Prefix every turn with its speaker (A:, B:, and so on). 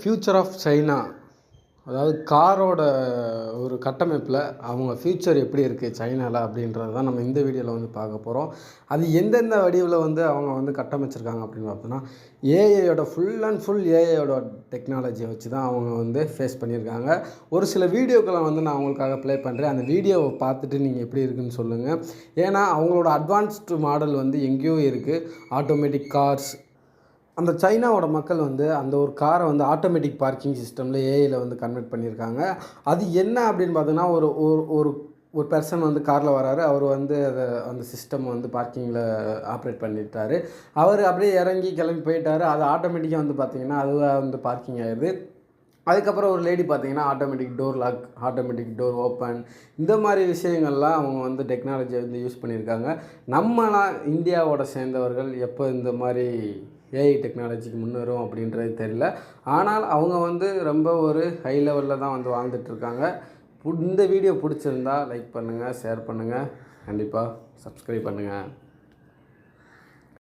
A: Future of China, அதாவது காரோட ஒரு கட்டமைப்பில் அவங்க ஃப்யூச்சர் எப்படி இருக்குது சைனாவில் அப்படின்றது தான் நம்ம இந்த வீடியோவில் வந்து பார்க்க போகிறோம். அது எந்தெந்த வடிவில் வந்து அவங்க வந்து கட்டமைச்சிருக்காங்க அப்படின்னு பார்த்தோன்னா, ஏஐயோட ஃபுல் அண்ட் ஃபுல் ஏஐயோட டெக்னாலஜியை வச்சு தான் அவங்க வந்து ஃபேஸ் பண்ணியிருக்காங்க. ஒரு சில வீடியோக்களை வந்து நான் அவங்களுக்காக ப்ளே பண்ணுறேன். அந்த வீடியோவை பார்த்துட்டு நீங்கள் எப்படி இருக்குதுன்னு சொல்லுங்கள். ஏன்னா அவங்களோட அட்வான்ஸ்டு மாடல் வந்து எங்கேயோ இருக்குது. ஆட்டோமேட்டிக் கார்ஸ், அந்த சைனாவோட மக்கள் வந்து அந்த ஒரு காரை வந்து ஆட்டோமேட்டிக் பார்க்கிங் சிஸ்டமில் ஏஐயில் வந்து கன்வெர்ட் பண்ணியிருக்காங்க. அது என்ன அப்படின்னு பார்த்தோன்னா, ஒரு ஒரு ஒரு பர்சன் வந்து காரில் வராரு. அவர் வந்து அந்த சிஸ்டம் வந்து பார்க்கிங்கில் ஆப்ரேட் பண்ணிட்டாரு. அவர் அப்படியே இறங்கி கிளம்பி போயிட்டார். அது ஆட்டோமேட்டிக்காக வந்து பார்த்திங்கன்னா அதுவாக வந்து பார்க்கிங் ஆகிடுது. அதுக்கப்புறம் ஒரு லேடி பார்த்திங்கன்னா automatic door lock, automatic door open, இந்த மாதிரி விஷயங்கள்லாம் அவங்க வந்து டெக்னாலஜியை வந்து யூஸ் பண்ணியிருக்காங்க. நம்மலாம் இந்தியாவோட சேர்ந்தவர்கள் எப்போ இந்த மாதிரி ஏஐ டெக்னாலஜிக்கு முன்னேறும் அப்படின்றது தெரியல. ஆனால் அவங்க வந்து ரொம்ப ஒரு ஹை லெவலில் தான் வந்து வாழ்ந்துட்டுருக்காங்க. இந்த வீடியோ பிடிச்சிருந்தா லைக் பண்ணுங்கள், ஷேர் பண்ணுங்கள், கண்டிப்பாக சப்ஸ்கிரைப் பண்ணுங்கள்.